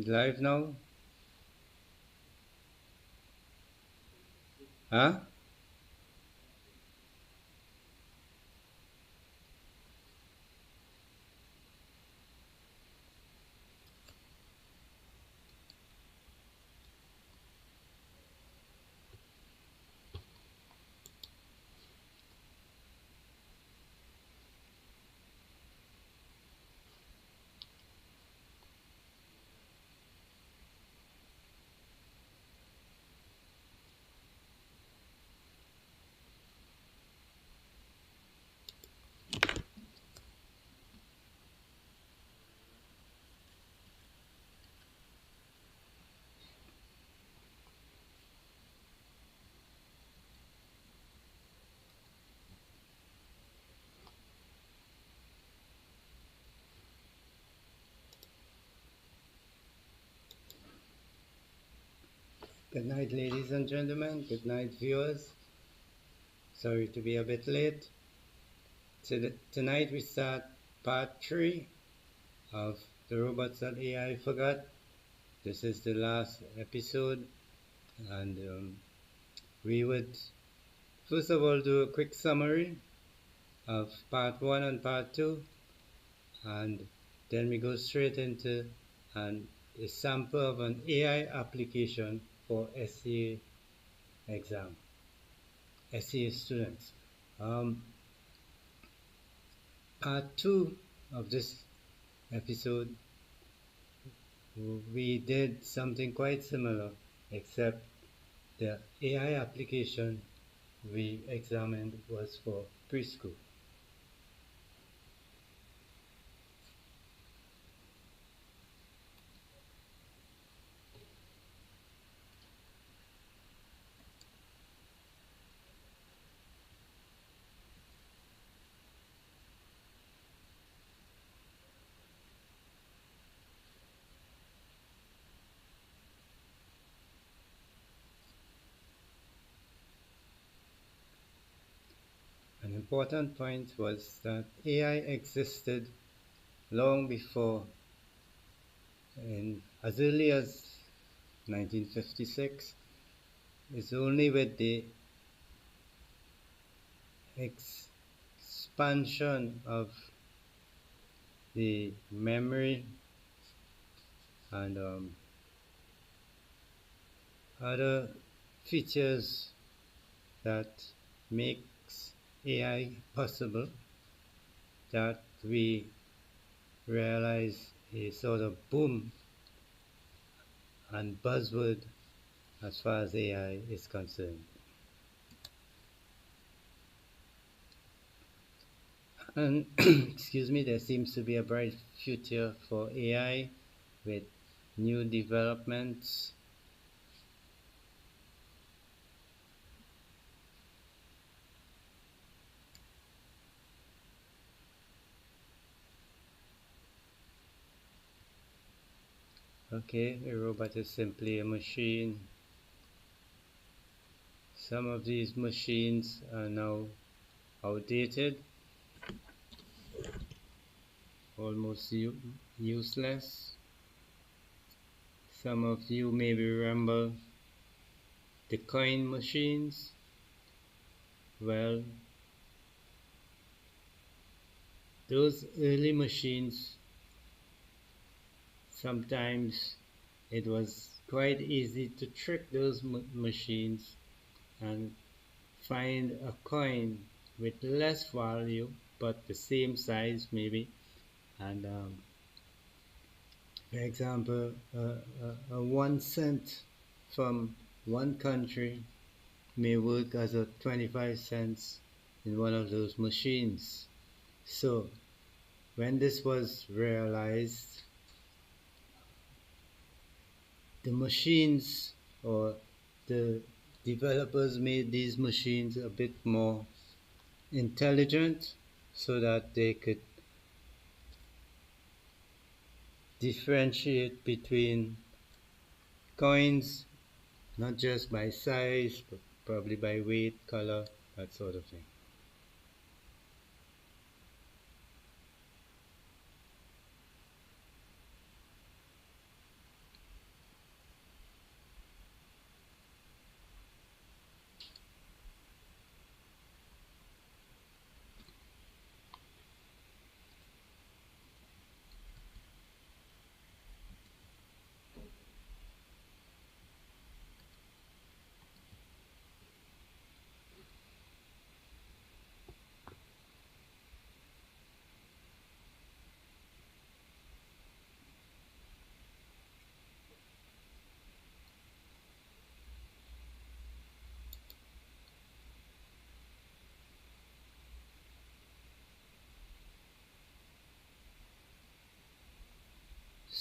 Live now? Huh? Good night, ladies and gentlemen. Good night, viewers. Sorry to be a bit late. Tonight we start part 3 of the Robots That A.I forgot. This is the last episode, and we would first of all do a quick summary of part 1 and part 2, and then we go straight into a sample of an AI application for exam, SEA students. Um, Part 2 of this episode, we did something quite similar, except the AI application we examined was for preschool. An important point was that AI existed long before, in as early as 1956. It's only with the expansion of the memory and other features that makes AI possible that we realize a sort of boom and buzzword as far as AI is concerned. And excuse me, there seems to be a bright future for AI with new developments. Okay, a robot is simply a machine. Some of these machines are now outdated, almost useless. Some of you maybe remember the coin machines. Well, those early machines, sometimes it was quite easy to trick those machines and find a coin with less value but the same size maybe. And for example, a 1 cent from one country may work as a 25 cents in one of those machines. So when this was realized, the machines or the developers made these machines a bit more intelligent so that they could differentiate between coins not just by size but probably by weight, color, that sort of thing.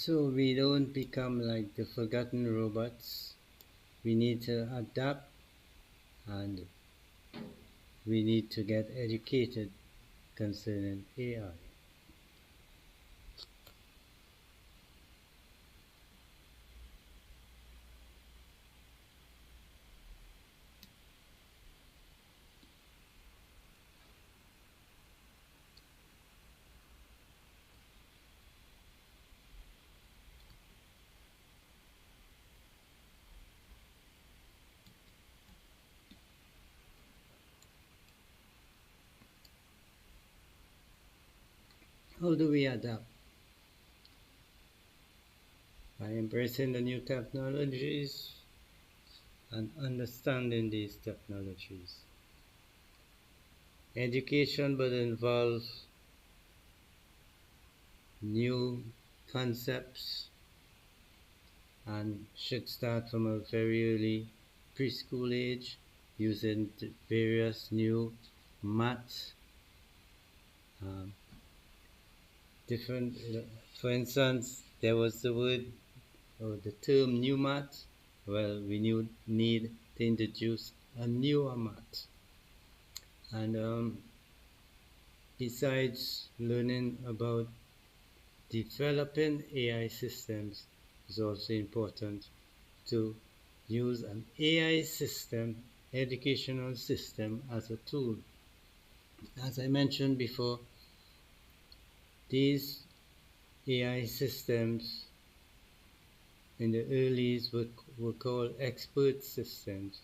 So we don't become like the forgotten robots. We need to adapt and we need to get educated concerning AI. How do we adapt? By embracing the new technologies and understanding these technologies. Education will involve new concepts and should start from a very early preschool age using various new maths, um, different. For instance, there was the word or the term new math. Well, we need to introduce a newer math, and besides learning about developing AI systems, is also important to use an AI system, educational system, as a tool. As I mentioned before, these AI systems in the earlies were called expert systems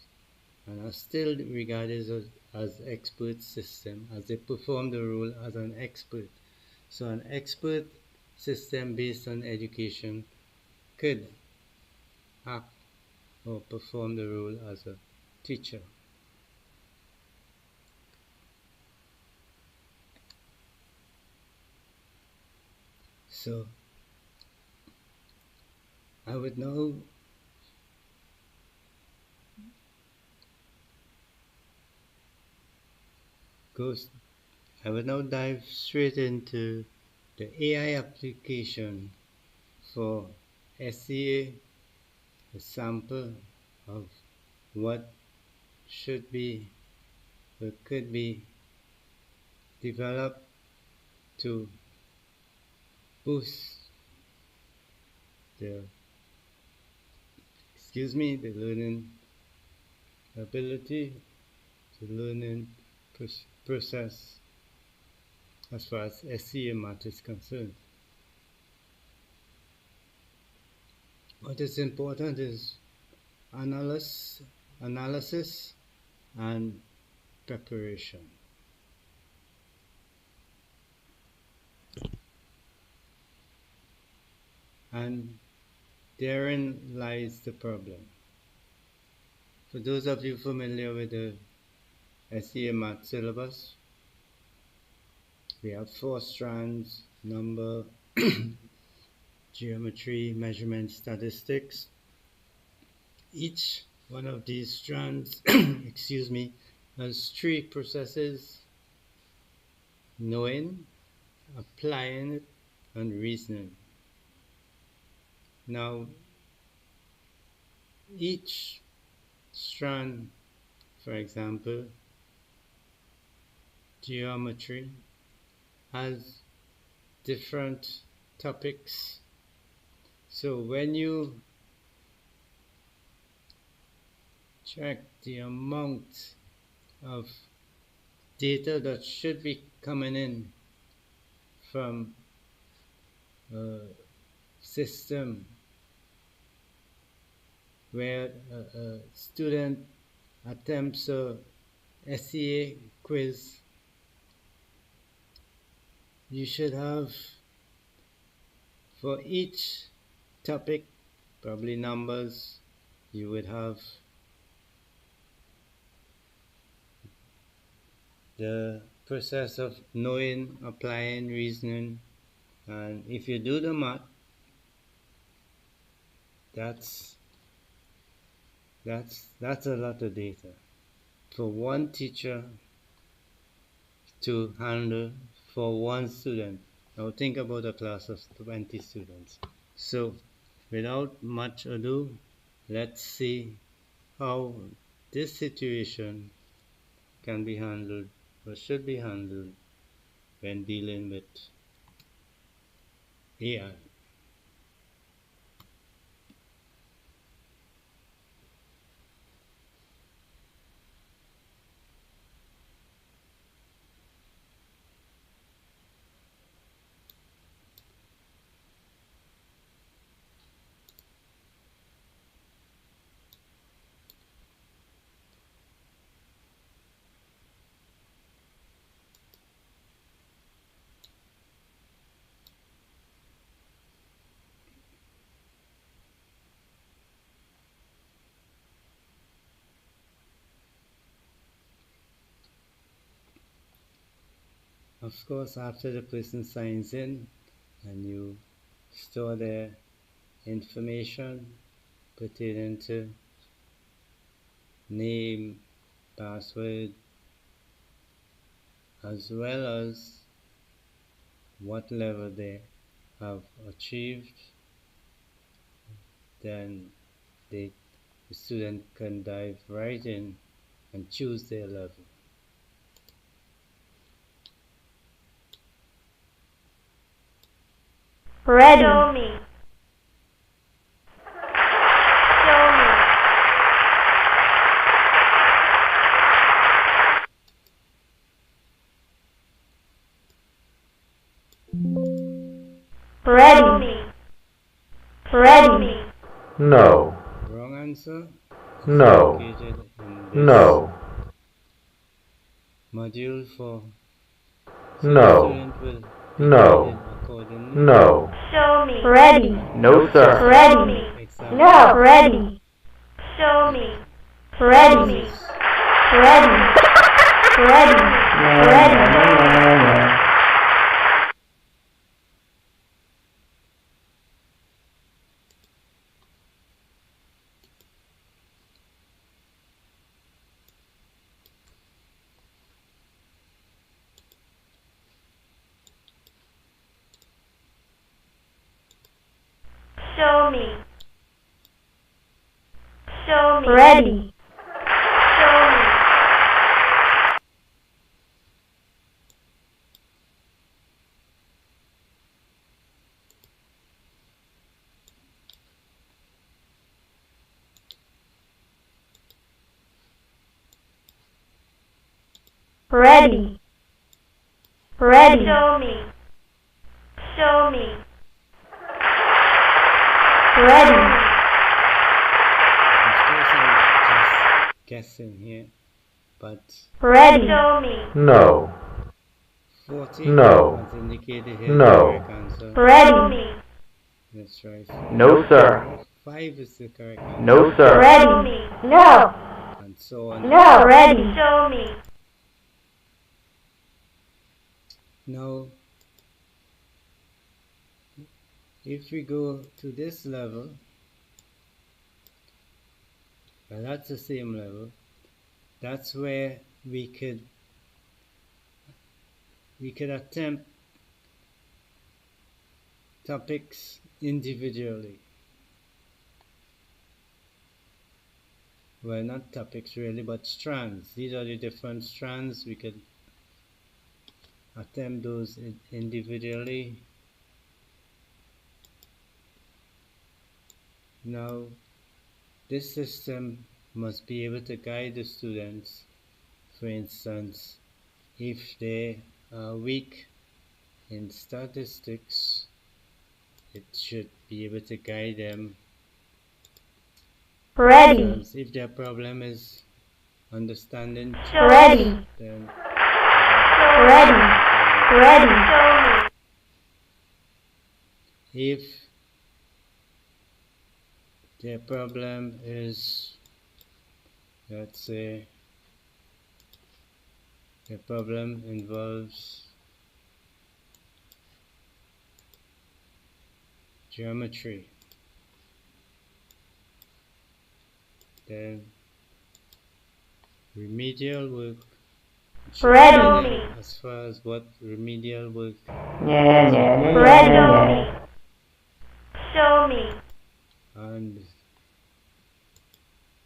and are still regarded as expert system as they perform the role as an expert. So an expert system based on education could act or perform the role as a teacher. So I would now go I would now dive straight into the AI application for SEA, a sample of what should be or could be developed to boost the the learning ability, the learning process as far as SEA math is concerned. What is important is analysis and preparation. And therein lies the problem. For those of you familiar with the SEA math syllabus, we have four strands: number, geometry, measurement, statistics. Each one of these strands, has three processes: knowing, applying it, and reasoning. Now, each strand, for example, geometry, has different topics. So when you check the amount of data that should be coming in from a system where a student attempts a SEA quiz, you should have for each topic, probably numbers, you would have the process of knowing, applying, reasoning, and if you do the math, that's that's a lot of data for one teacher to handle for one student. Now think about a class of 20 students. So, without much ado, let's see how this situation can be handled or should be handled when dealing with AI. Of course, after the person signs in and you store their information pertaining to name, password, as well as what level they have achieved, then the student can dive right in and choose their level. Ready. Show me. Show me. Ready. Show me. Ready. No. Wrong answer is No. located in this No. module for so the No. student will be No. graded accordingly. No. Show me. Ready. No, sir. Ready. Example. No. Ready. Show me. Ready. This is Ready. Ready. Ready. Show me. Show me. Ready. Show me. Ready. Ready. Show me. Show me. Ready. of course I'm just guessing here, but Ready. Show me. No. 40 No. as indicated here No. is the correct answer. Ready. Let's try No, sir. 5 is the correct answer. No, sir. Ready. No. And so on. No. Ready. Show me. Now, if we go to this level, well, that's the same level. That's where we could attempt topics individually. Well, not topics really, but strands. These are the different strands. We could attempt those individually. Now, this system must be able to guide the students. For instance, if they are weak in statistics, it should be able to guide them. Ready. Because if their problem is understanding Ready. then Ready. Ready. Show me. if their problem is, let's say, the problem involves geometry, then remedial work should Ready. guide them as far as what remedial work Ready. Show and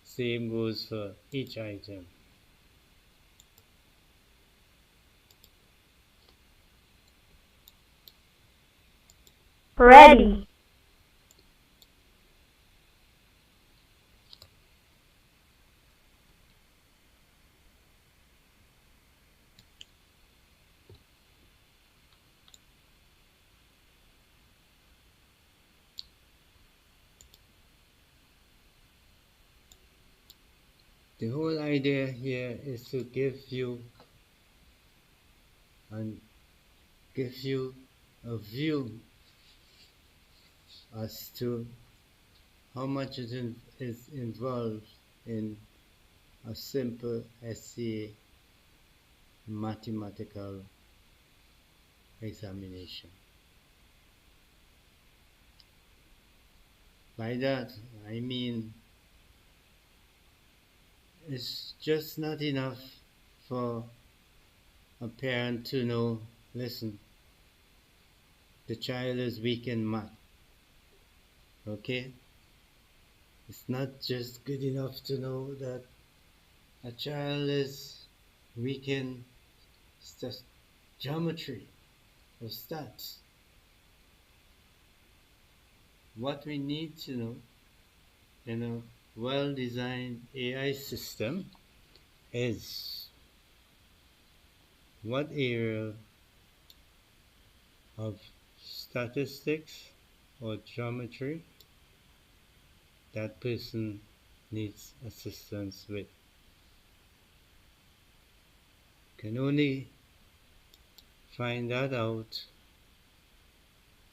same goes for each item. Ready. The whole idea here is to and give you a view as to how much is involved in a simple essay mathematical examination. By that, I mean it's just not enough for a parent to know, listen, the child is weak in math, okay? It's not just good enough to know that a child is weak in geometry or stats. What we need to know in a well-designed AI system is what area of statistics or geometry that person needs assistance with. Can only find that out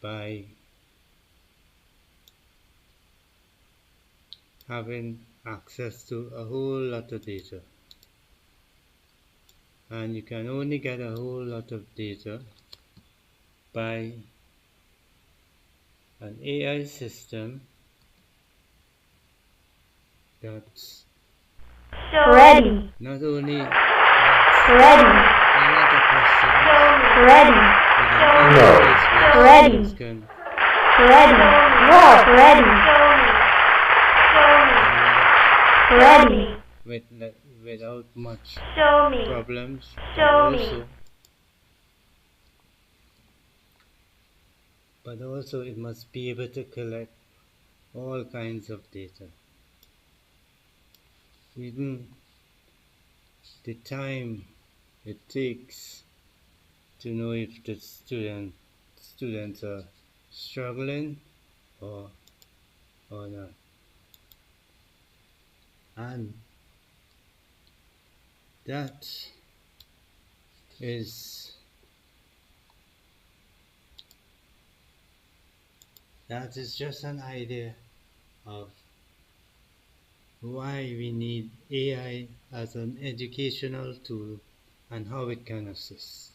by having access to a whole lot of data. And you can only get a whole lot of data by an AI system that's Ready. not only asks Ready. a lot of questions Ready. with an No. interface where Ready. students can Ready. No. Ready. Ready. without much Show me. problems, Show me. but also it must be able to collect all kinds of data. Even the time it takes to know if the students are struggling or not. And that is just an idea of why we need AI as an educational tool and how it can assist.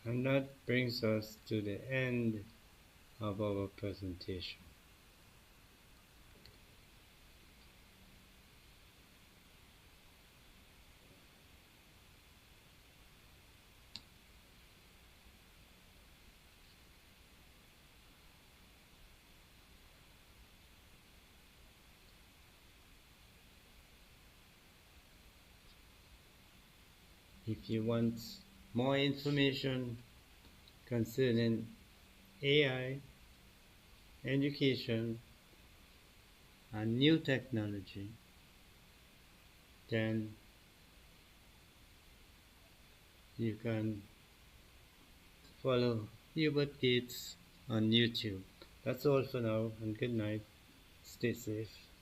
And that brings us to the end of our presentation. If you want more information concerning AI, education, and new technology, then you can follow Hubert Gates on YouTube. That's all for now, and good night. Stay safe.